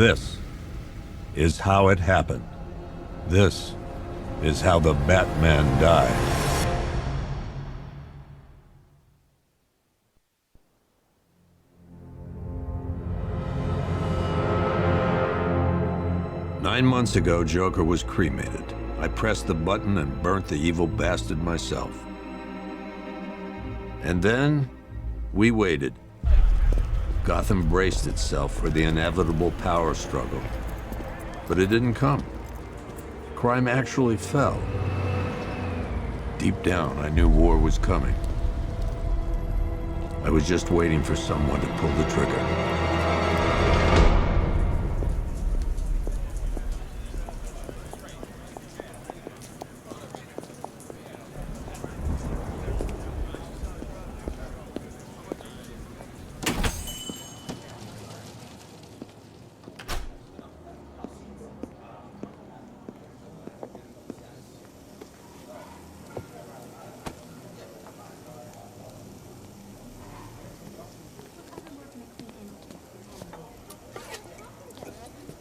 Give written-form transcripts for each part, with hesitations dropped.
This is how it happened. This is how the Batman died. 9 months ago, Joker was cremated. I pressed the button and burnt the evil bastard myself. And then, we waited. Gotham braced itself for the inevitable power struggle. But it didn't come. Crime actually fell. Deep down, I knew war was coming. I was just waiting for someone to pull the trigger.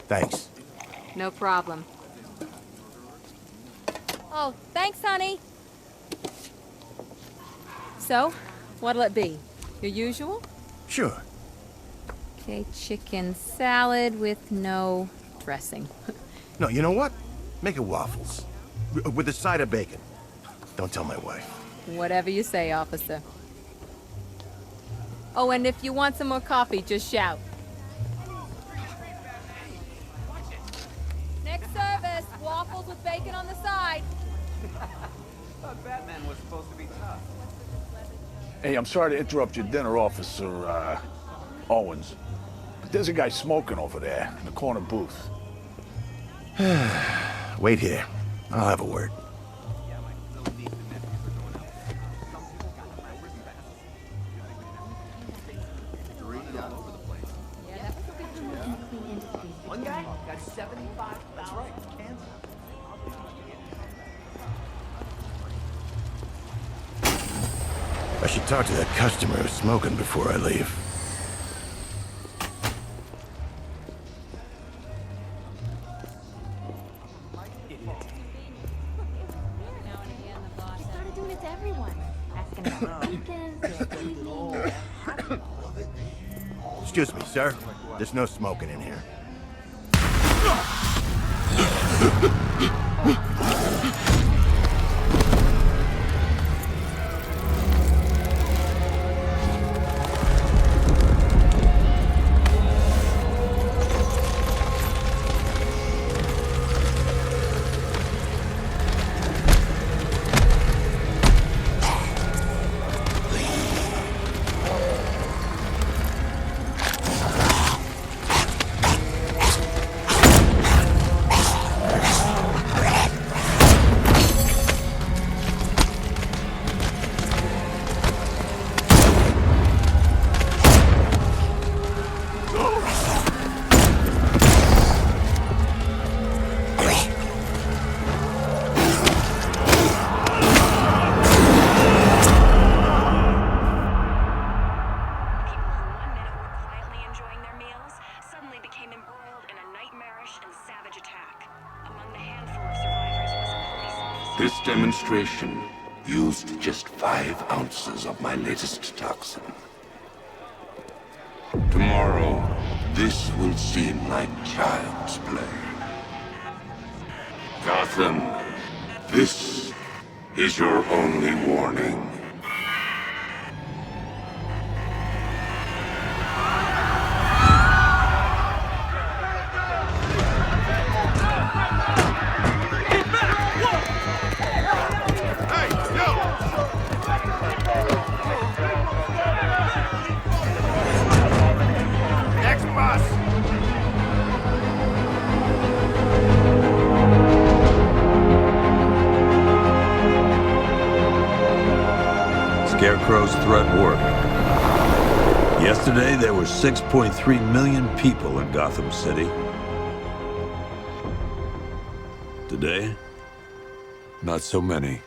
Thanks. No problem. Oh, thanks, honey. So, what'll it be? Your usual? Sure. Okay, chicken salad with no dressing. No, you know what? Make it waffles. With a side of bacon. Don't tell my wife. Whatever you say, officer. Oh, and if you want some more coffee, just shout. Next service, waffles with bacon on the side. Thought Batman was supposed to be tough. Hey, I'm sorry to interrupt your dinner, Officer, Owens. But there's a guy smoking over there in the corner booth. Wait here. I'll have a word. One guy got 75. That's right. I should talk to that customer who's smoking before I leave. Started doing it to everyone. Asking about weekends. Excuse me, sir. There's no smoking in here. This demonstration used just 5 ounces of my latest toxin. Tomorrow, this will seem like child's play. Gotham, this is your only warning. Scarecrow's threat worked. Yesterday, there were 6.3 million people in Gotham City. Today, not so many.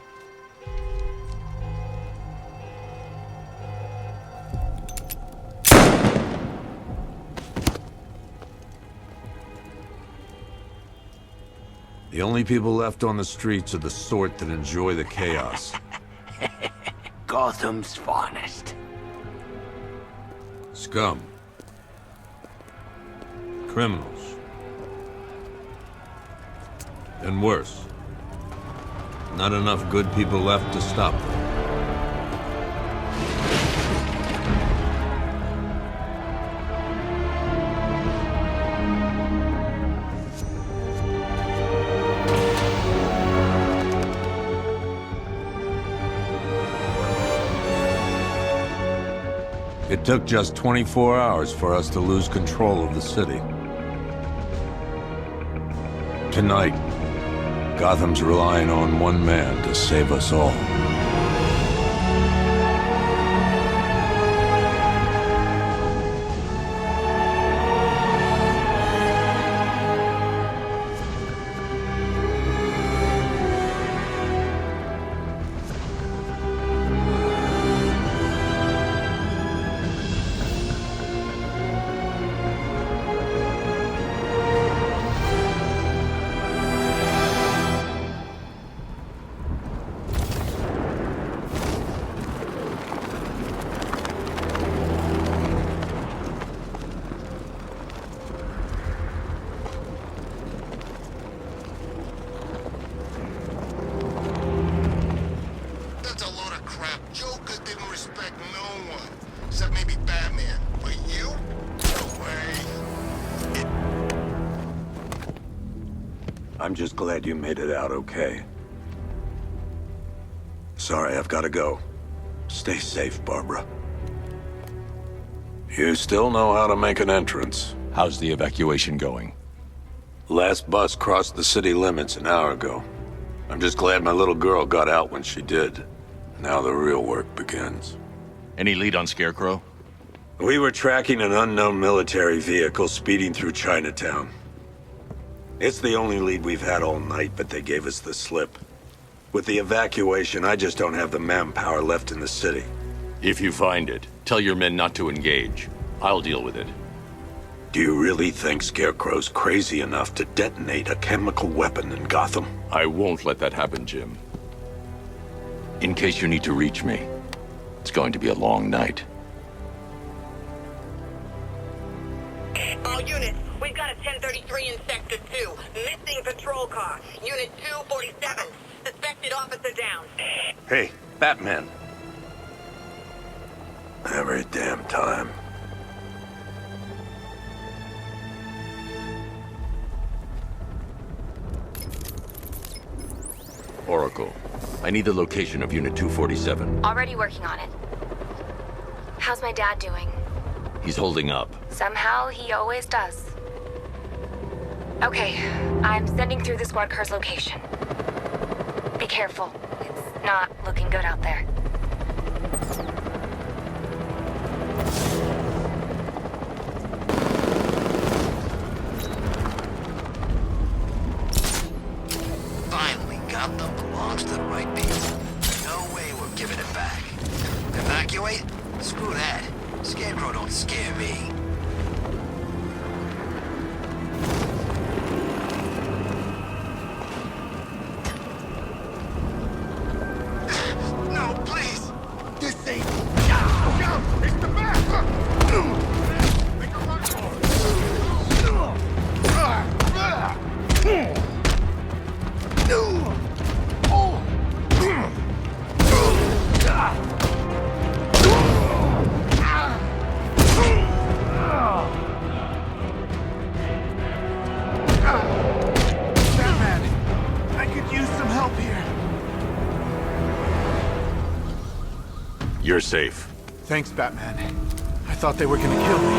The only people left on the streets are the sort that enjoy the chaos. Gotham's finest. Scum. Criminals. And worse. Not enough good people left to stop them. It took just 24 hours for us to lose control of the city. Tonight, Gotham's relying on one man to save us all. I'm just glad you made it out okay. Sorry, I've got to go. Stay safe, Barbara. You still know how to make an entrance. How's the evacuation going? Last bus crossed the city limits an hour ago. I'm just glad my little girl got out when she did. Now the real work begins. Any lead on Scarecrow? We were tracking an unknown military vehicle speeding through Chinatown. It's the only lead we've had all night, but they gave us the slip. With the evacuation, I just don't have the manpower left in the city. If you find it, tell your men not to engage. I'll deal with it. Do you really think Scarecrow's crazy enough to detonate a chemical weapon in Gotham? I won't let that happen, Jim. In case you need to reach me, it's going to be a long night. All units, we've got a 1033 in Sector 2. Missing patrol car. Unit 247. Suspected officer down. Hey, Batman. Every damn time. Oracle, I need the location of Unit 247. Already working on it. How's my dad doing? He's holding up. Somehow, he always does. Okay, I'm sending through the squad car's location. Be careful. It's not looking good out there. Finally, Gotham belongs to the right people. No way we're giving it back. Evacuate? Screw that. Scarecrow don't scare me. No, please! This ain't... No! It's the back! Make a run for it! Batman, I could use some help here. You're safe. Thanks, Batman. I thought they were gonna kill me.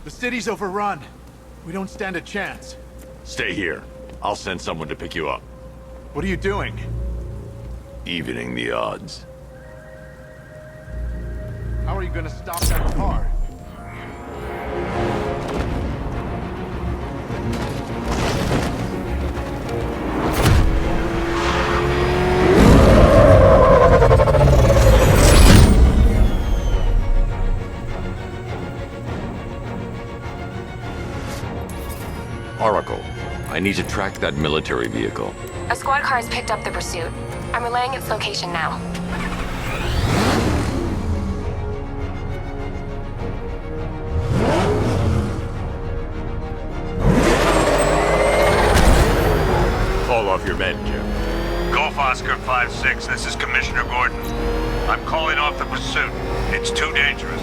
The city's overrun. We don't stand a chance. Stay here. I'll send someone to pick you up. What are you doing? Evening the odds. How are you gonna stop that car? I need to track that military vehicle. A squad car has picked up the pursuit. I'm relaying its location now. Call off your men, Jim. Golf Oscar 5-6, this is Commissioner Gordon. I'm calling off the pursuit. It's too dangerous.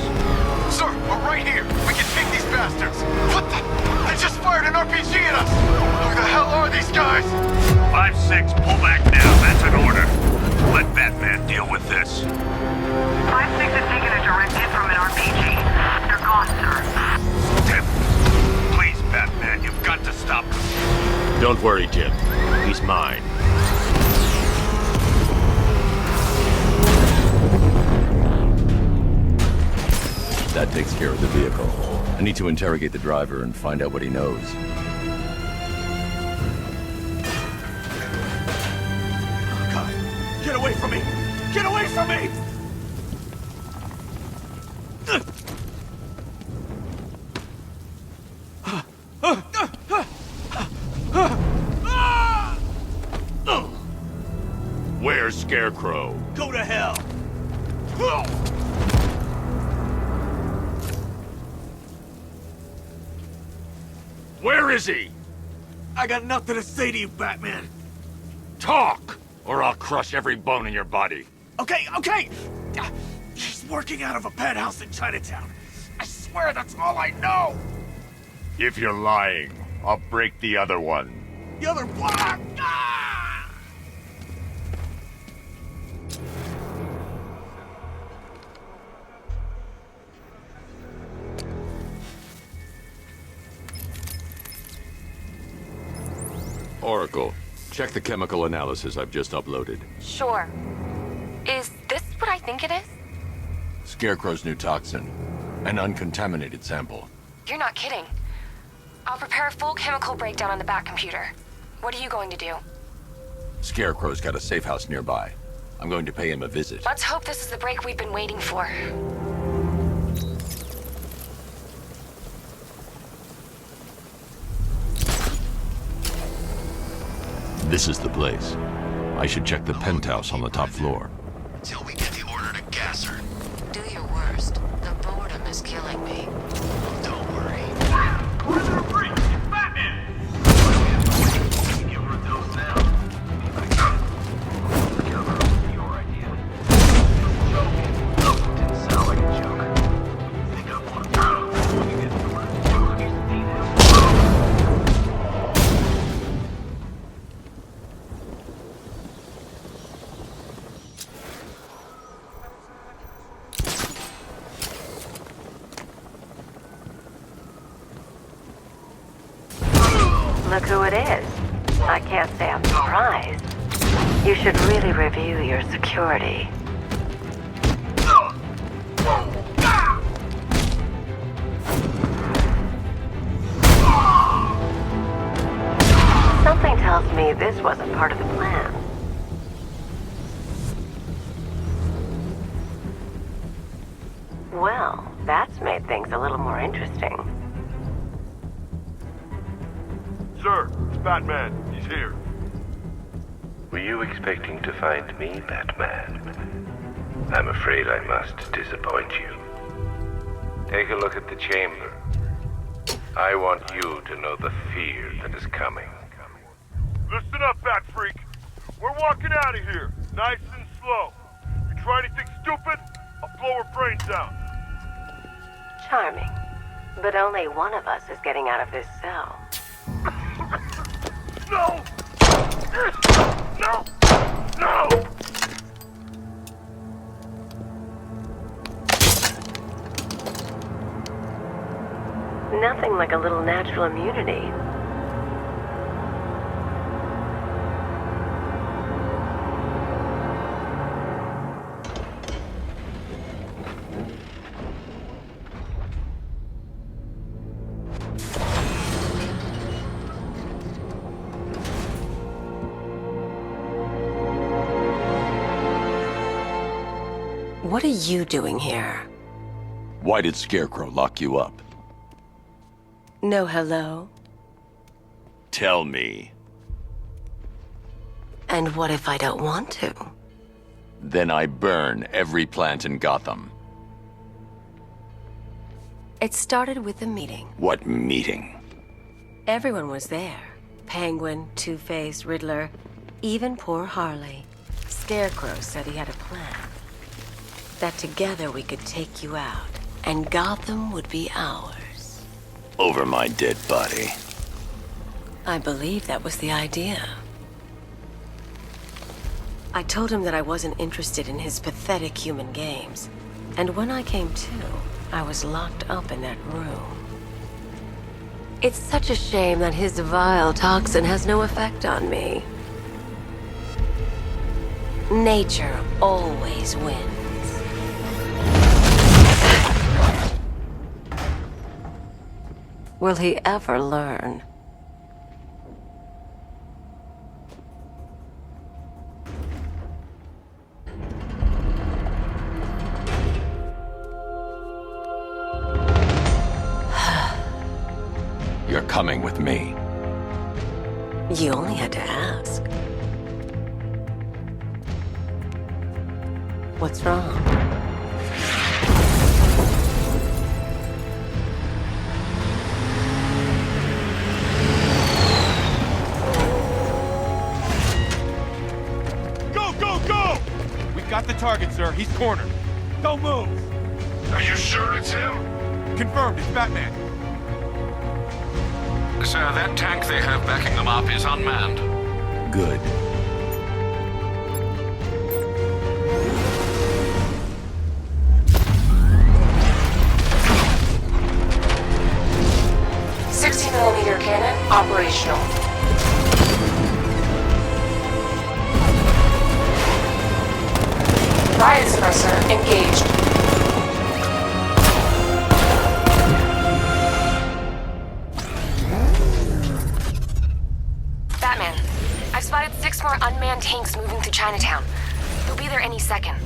Sir, we're right here. We can take these bastards. What the? They just fired an RPG at us. Who the hell are these guys? 5-6, pull back now. That's an order. Let Batman deal with this. 5-6 has taken a direct hit from an RPG. They're gone, sir. Tim, please, Batman, you've got to stop them. Don't worry, Jim. He's mine. That takes care of the vehicle. I need to interrogate the driver and find out what he knows. Oh, God. Get away from me! Get away from me! Where's Scarecrow? Go to hell! Where is he? I got nothing to say to you, Batman. Talk, or I'll crush every bone in your body. Okay, okay! He's working out of a penthouse in Chinatown. I swear that's all I know! If you're lying, I'll break the other one. The other block! Ah! Oracle, check the chemical analysis I've just uploaded. Sure. Is this what I think it is? Scarecrow's new toxin. An uncontaminated sample. You're not kidding. I'll prepare a full chemical breakdown on the back computer. What are you going to do? Scarecrow's got a safe house nearby. I'm going to pay him a visit. Let's hope this is the break we've been waiting for. This is the place. I should check the penthouse on the top floor. Till we get the order to gas her. Do your worst. The boredom is killing me. Oh, don't worry. Look who it is. I can't say I'm surprised. You should really review your security. Something tells me this wasn't part of the plan. Well, that's made things a little more interesting. Sir, it's Batman. He's here. Were you expecting to find me, Batman? I'm afraid I must disappoint you. Take a look at the chamber. I want you to know the fear that is coming. Listen up, Bat Freak. We're walking out of here, nice and slow. You try anything stupid, I'll blow her brains out. Charming. But only one of us is getting out of this cell. No! No! No! Nothing like a little natural immunity. What are you doing here? Why did Scarecrow lock you up? No hello? tell me. And what if I don't want to? Then I burn every plant in Gotham. It started with a meeting. What meeting? Everyone was there. Penguin, Two-Face, Riddler, even poor Harley. Scarecrow said he had a plan. That together we could take you out, and Gotham would be ours. Over my dead body. I believe that was the idea. I told him that I wasn't interested in his pathetic human games. And when I came to, I was locked up in that room. It's such a shame that his vile toxin has no effect on me. Nature always wins. Will he ever learn? You're coming with me. You only had to ask. What's wrong? Go, go, go! We got the target, sir. He's cornered. Don't move. Are you sure it's him? Confirmed, it's Batman. Sir, that tank they have backing them up is unmanned. Good. .60mm cannon operational. Riot suppressor engaged. Batman, I've spotted 6 more unmanned tanks moving through Chinatown. They'll be there any second.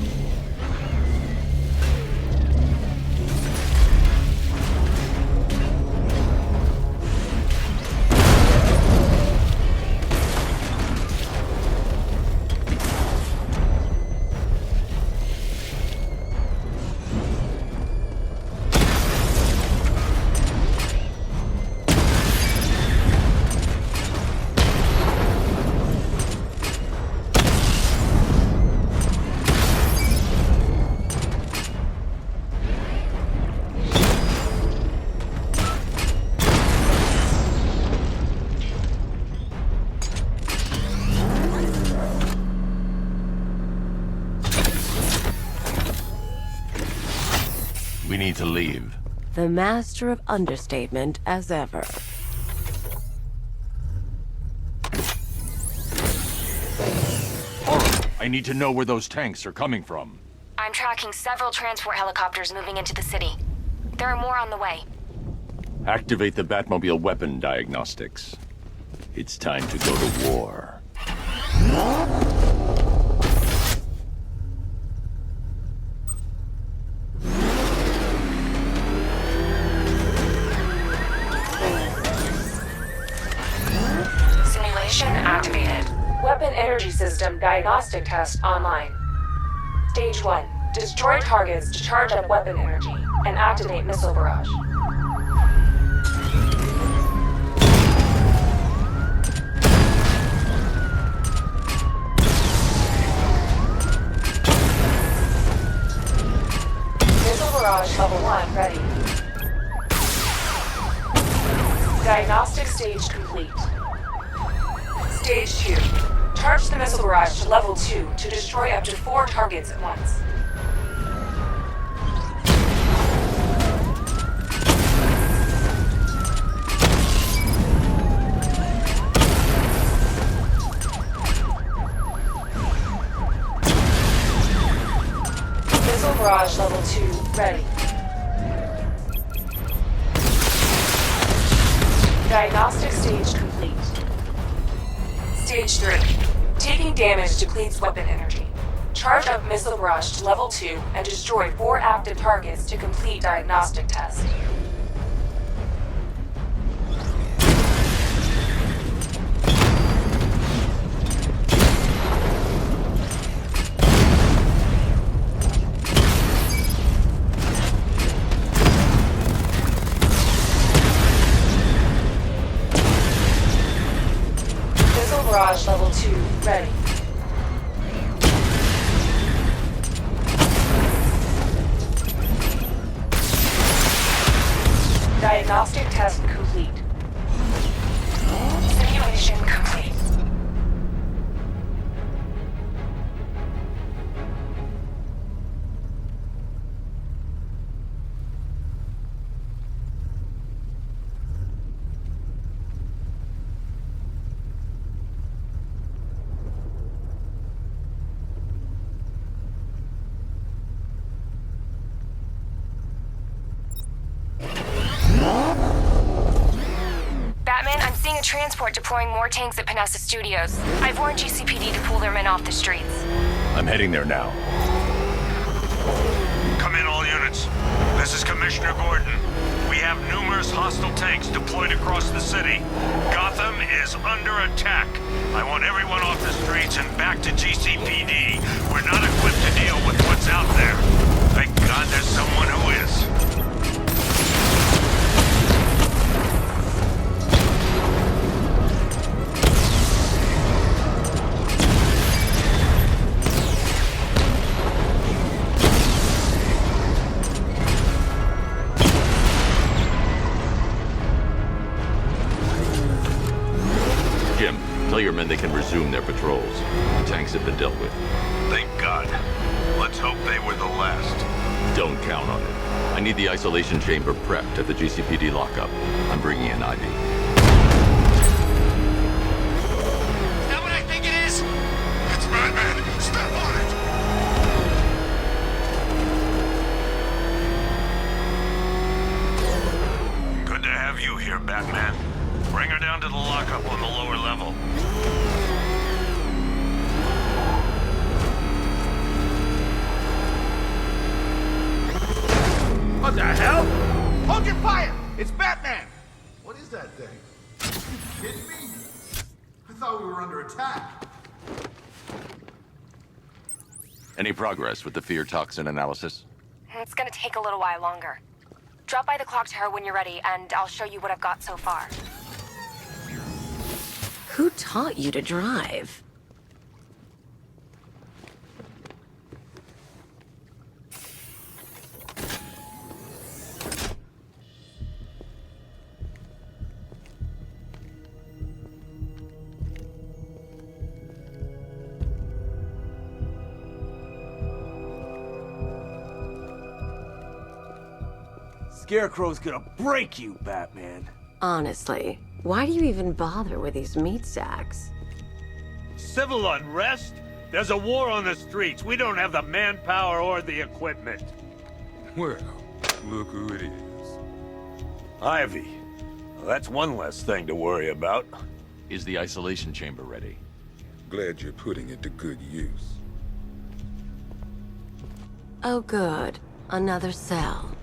We need to leave. The master of understatement as ever. I need to know where those tanks are coming from. I'm tracking several transport helicopters moving into the city. There are more on the way. Activate the Batmobile weapon diagnostics. It's time to go to war. Simulation activated. Weapon energy system diagnostic test online. Stage 1. Destroy targets to charge up weapon energy and activate missile barrage. Missile barrage level 1 ready. Diagnostic stage complete. Stage 2. Charge the missile barrage to level 2 to destroy up to 4 targets at once. Missile barrage level 2 ready. Diagnostic stage complete. Stage 3. Taking damage depletes weapon energy. Charge up missile barrage to level 2 and destroy 4 active targets to complete diagnostic test. Barrage level 2 ready. Diagnostic test complete. Simulation complete. Batman, I'm seeing a transport deploying more tanks at Panessa Studios. I've warned GCPD to pull their men off the streets. I'm heading there now. Come in, all units. This is Commissioner Gordon. We have numerous hostile tanks deployed across the city. Gotham is under attack. I want everyone off the streets and back to GCPD. We're not equipped to deal with what's out there. Thank God there's someone who is. Tell your men they can resume their patrols. The tanks have been dealt with. Thank God. Let's hope they were the last. Don't count on it. I need the isolation chamber prepped at the GCPD lockup. I'm bringing in Ivy. Is that what I think it is? It's Batman! Step on it! Good to have you here, Batman. Bring her down to the lockup on the lower level. What the hell? Hold your fire! It's Batman! What is that thing? You kidding me? I thought we were under attack. Any progress with the fear toxin analysis? It's gonna take a little while longer. Drop by the clock tower when you're ready, and I'll show you what I've got so far. Who taught you to drive? Scarecrow's gonna break you, Batman. Honestly, why do you even bother with these meat sacks? Civil unrest? There's a war on the streets. We don't have the manpower or the equipment. Well, look who it is. Ivy. Well, that's one less thing to worry about. Is the isolation chamber ready? Glad you're putting it to good use. Oh good, another cell.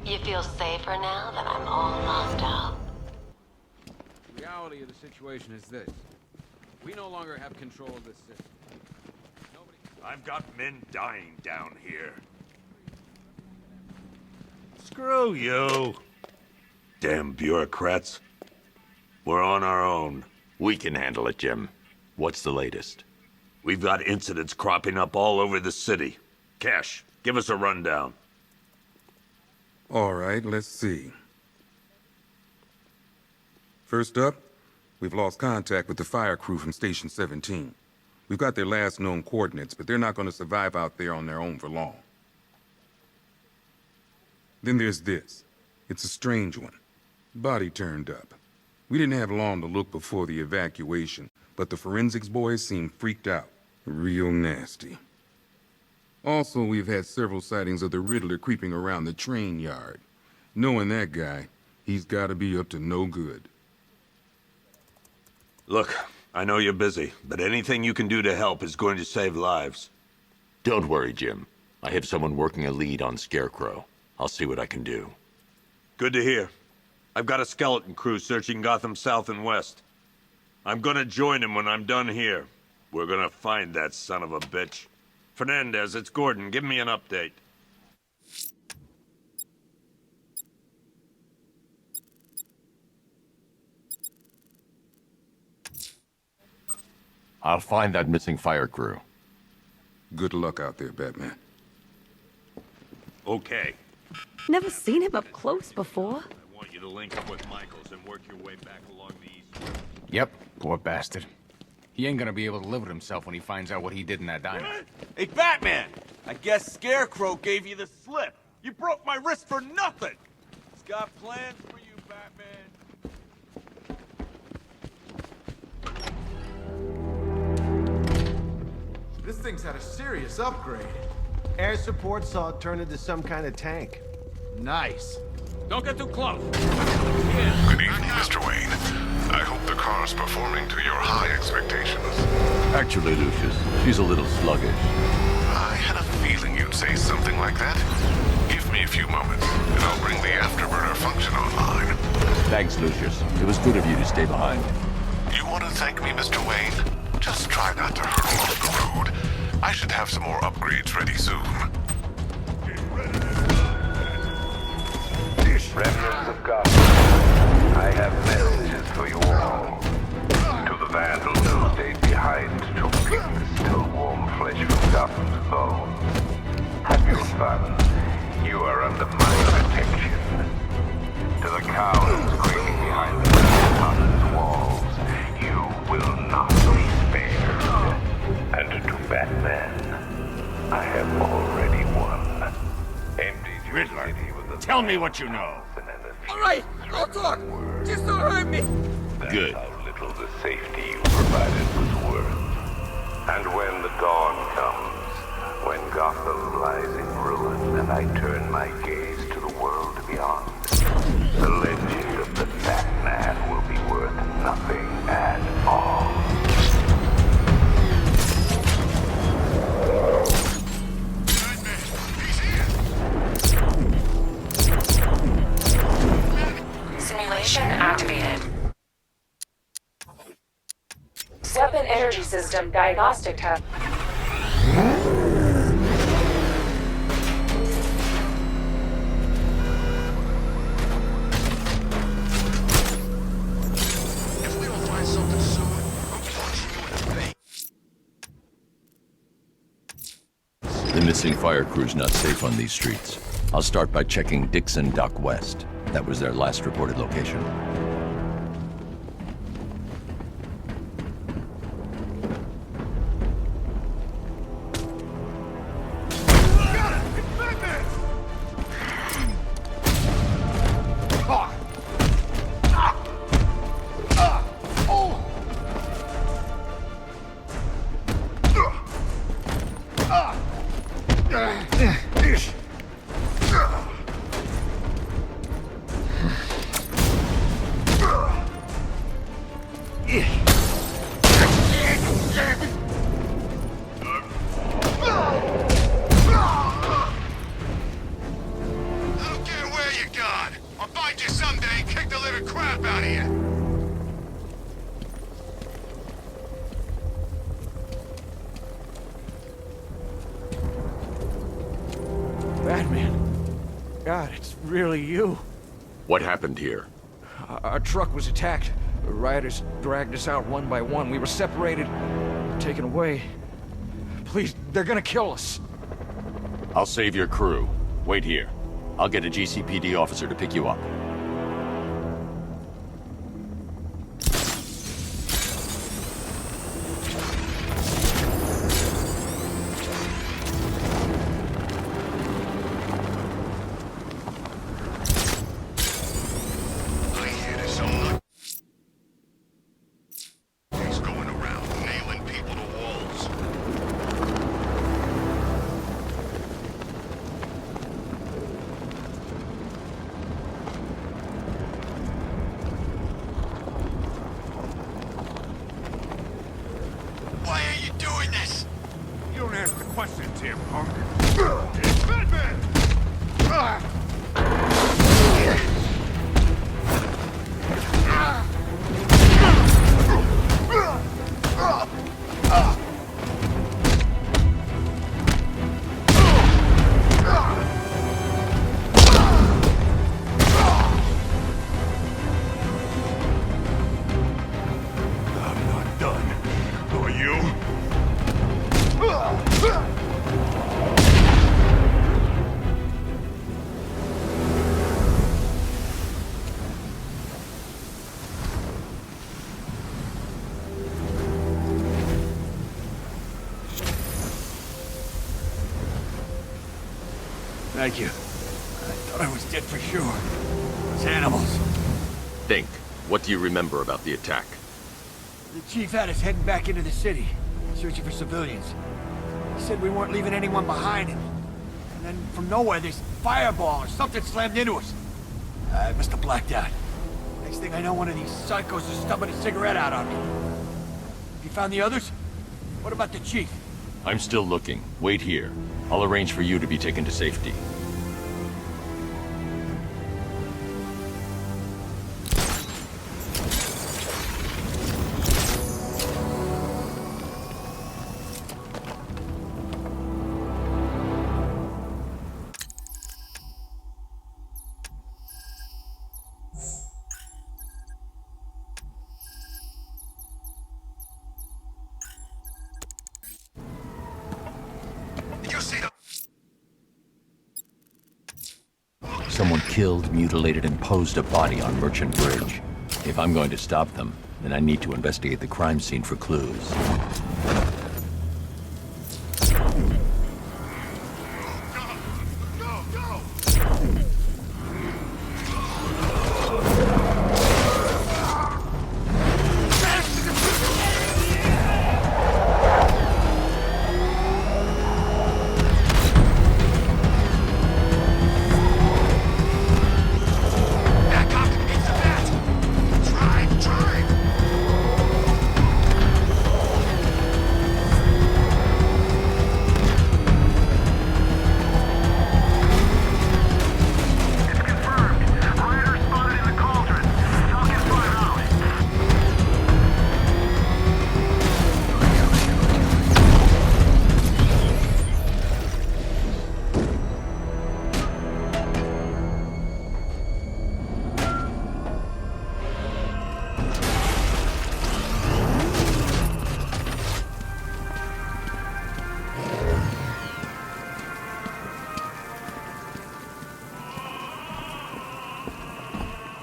You feel safer now that I'm all locked up? The reality of the situation is this. We no longer have control of this system. I've got men dying down here. Screw you. Damn bureaucrats. We're on our own. We can handle it, Jim. What's the latest? We've got incidents cropping up all over the city. Cash, give us a rundown. All right, let's see. First up, we've lost contact with the fire crew from Station 17. We've got their last known coordinates, but they're not going to survive out there on their own for long. Then there's this. It's a strange one. Body turned up. We didn't have long to look before the evacuation, but the forensics boys seemed freaked out. Real nasty. Also, we've had several sightings of the Riddler creeping around the train yard. Knowing that guy, he's got to be up to no good. Look, I know you're busy, but anything you can do to help is going to save lives. Don't worry, Jim. I have someone working a lead on Scarecrow. I'll see what I can do. Good to hear. I've got a skeleton crew searching Gotham South and West. I'm gonna join him when I'm done here. We're gonna find that son of a bitch. Fernandez, it's Gordon. Give me an update. I'll find that missing fire crew. Good luck out there, Batman. Okay. Never seen him up close before. I want you to link up with Michaels and work your way back along the east. Yep, poor bastard. He ain't gonna be able to live with himself when he finds out what he did in that diner. Hey, Batman! I guess Scarecrow gave you the slip. You broke my wrist for nothing! He's got plans for you, Batman. This thing's had a serious upgrade. Air support saw it turn into some kind of tank. Nice. Don't get too close. Good evening, Mr. Wayne. I hope the car's performing to your high expectations. Actually, Lucius, she's a little sluggish. I had a feeling you'd say something like that. Give me a few moments, and I'll bring the afterburner function online. Thanks, Lucius. It was good of you to stay behind. You want to thank me, Mr. Wayne? Just try not to hurtle off the road. I should have some more upgrades ready soon. Remnants of Gotham, I have messages for you all. To the vandals who stayed behind to pick the still warm flesh from Gotham's bones. Have your fun. You are under my protection. To the cowards creeping behind the Gotham's walls, you will not be spared. And to Batman, I have already won. Emptied your Riddler, city with the tell me what you know. All right, I'll talk. Just don't hurt me. Good. That's how little the safety you provided was worth. And when the dawn comes, when Gotham lies in ruin, and I turn my gaze to the world beyond, the legend of the Batman will be worth nothing at all. Simulation activated. Weapon energy system diagnostic test. If we don't find something soon, I'm punching you in the face. The missing fire crew's not safe on these streets. I'll start by checking Dixon Dock West. That was their last reported location. Batman. God, it's really you. What happened here? Our truck was attacked. The rioters dragged us out one by one. We were separated, taken away. Please, they're gonna kill us. I'll save your crew. Wait here. I'll get a GCPD officer to pick you up. questions here, punk. It's Batman! Thank you. I thought I was dead for sure. Those animals. Think. What do you remember about the attack? The chief had us heading back into the city, searching for civilians. He said we weren't leaving anyone behind, and then from nowhere, this fireball or something slammed into us. I must have blacked out. Next thing I know, one of these psychos is stubbing a cigarette out on me. Have you found the others? What about the chief? I'm still looking. Wait here. I'll arrange for you to be taken to safety. Someone killed, mutilated, and posed a body on Merchant Bridge. If I'm going to stop them, then I need to investigate the crime scene for clues.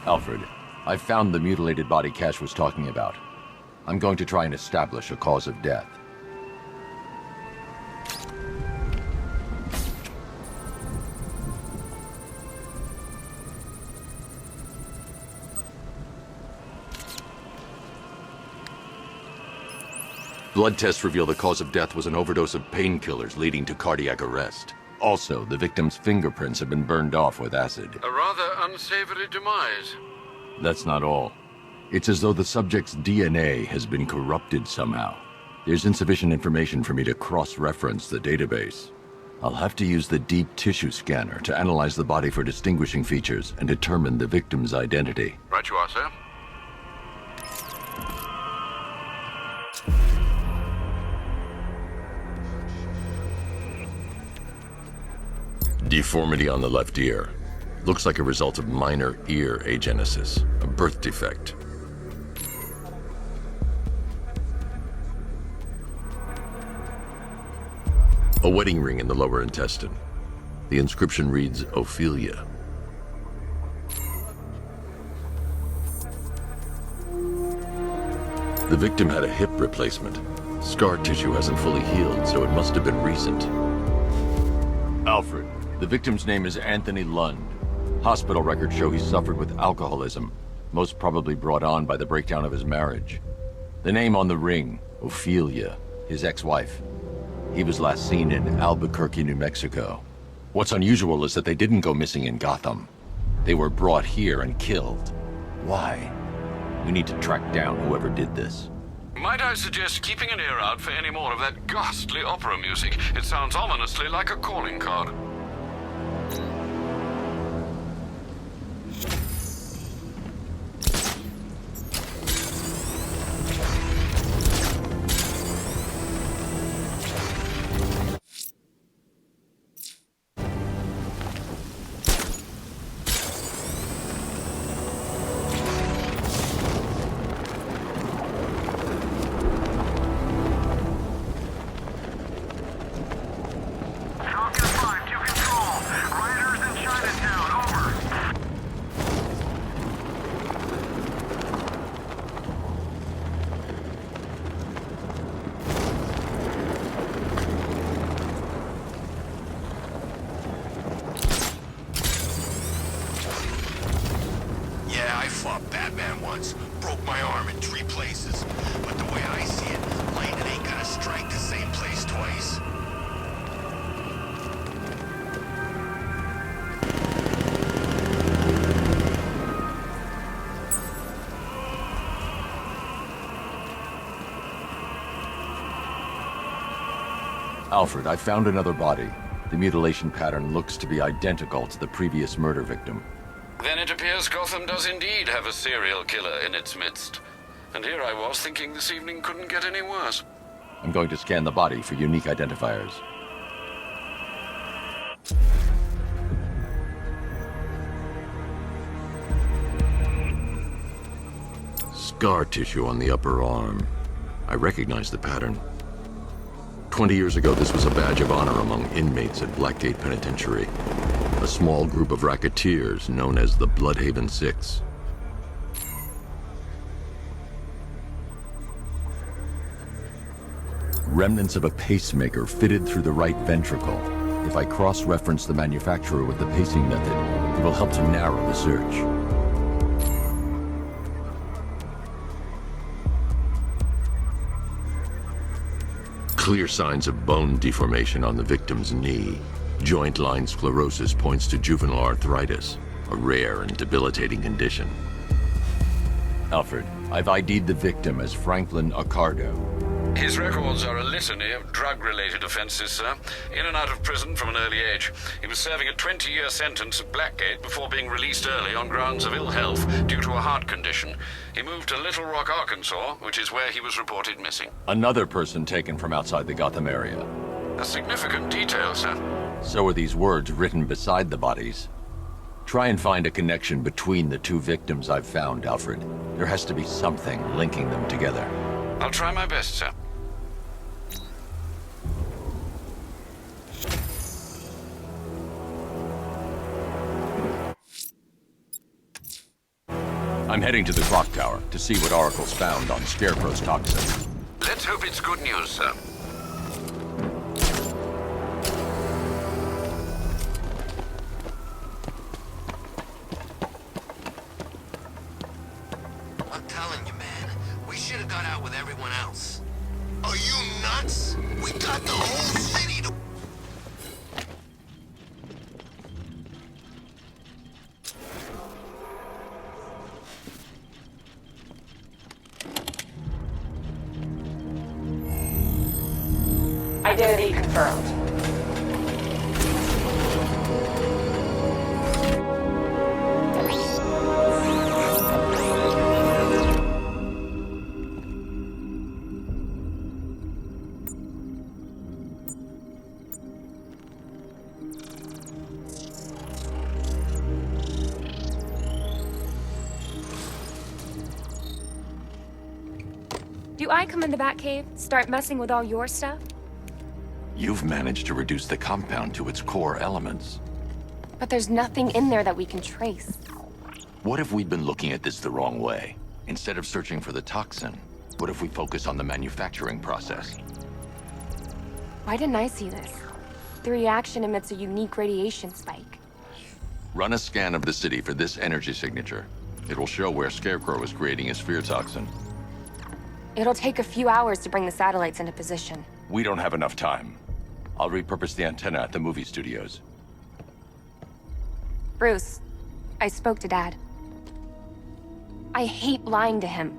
Alfred, I found the mutilated body Cash was talking about. I'm going to try and establish a cause of death. Blood tests reveal the cause of death was an overdose of painkillers leading to cardiac arrest. Also, the victim's fingerprints have been burned off with acid. A rather unsavory demise. That's not all. It's as though the subject's DNA has been corrupted somehow. There's insufficient information for me to cross-reference the database. I'll have to use the deep tissue scanner to analyze the body for distinguishing features and determine the victim's identity. Right you are, sir. Deformity on the left ear. Looks like a result of minor ear agenesis, a birth defect. A wedding ring in the lower intestine. The inscription reads, Ophelia. The victim had a hip replacement. Scar tissue hasn't fully healed, so it must have been recent. Alfred, the victim's name is Anthony Lund. Hospital records show he suffered with alcoholism, most probably brought on by the breakdown of his marriage. The name on the ring, Ophelia, his ex-wife. He was last seen in Albuquerque, New Mexico. What's unusual is that they didn't go missing in Gotham. They were brought here and killed. Why? We need to track down whoever did this. Might I suggest keeping an ear out for any more of that ghastly opera music? It sounds ominously like a calling card. Falcon 5 to control. Riders Alfred, I found another body. The mutilation pattern looks to be identical to the previous murder victim. Then it appears Gotham does indeed have a serial killer in its midst. And here I was thinking this evening couldn't get any worse. I'm going to scan the body for unique identifiers. Scar tissue on the upper arm. I recognize the pattern. 20 years ago, this was a badge of honor among inmates at Blackgate Penitentiary. A small group of racketeers known as the Bloodhaven Six. Remnants of a pacemaker fitted through the right ventricle. If I cross-reference the manufacturer with the pacing method, it will help to narrow the search. Clear signs of bone deformation on the victim's knee. Joint line sclerosis points to juvenile arthritis, a rare and debilitating condition. Alfred, I've ID'd the victim as Franklin Accardo. His records are a litany of drug-related offenses, sir. In and out of prison from an early age. He was serving a 20-year sentence at Blackgate before being released early on grounds of ill health due to a heart condition. He moved to Little Rock, Arkansas, which is where he was reported missing. Another person taken from outside the Gotham area. A significant detail, sir. So are these words written beside the bodies. Try and find a connection between the two victims I've found, Alfred. There has to be something linking them together. I'll try my best, sir. I'm heading to the clock tower to see what Oracle's found on Scarecrow's toxin. Let's hope it's good news, sir. I'm telling you, man, we should have got out with everyone else. Are you nuts? We got the whole city to... Identity confirmed. Do I come in the Batcave, start messing with all your stuff? You've managed to reduce the compound to its core elements. But there's nothing in there that we can trace. What if we'd been looking at this the wrong way? Instead of searching for the toxin, what if we focus on the manufacturing process? Why didn't I see this? The reaction emits a unique radiation spike. Run a scan of the city for this energy signature. It will show where Scarecrow is creating his fear toxin. It'll take a few hours to bring the satellites into position. We don't have enough time. I'll repurpose the antenna at the movie studios. Bruce, I spoke to Dad. I hate lying to him.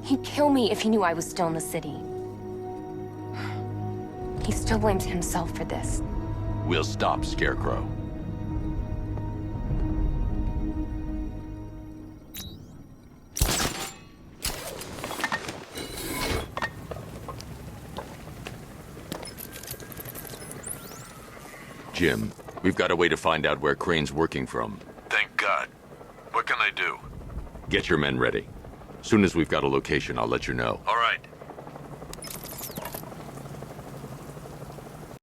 He'd kill me if he knew I was still in the city. He still blames himself for this. We'll stop Scarecrow. Jim, we've got a way to find out where Crane's working from. Thank God. What can I do? Get your men ready. Soon as we've got a location, I'll let you know. All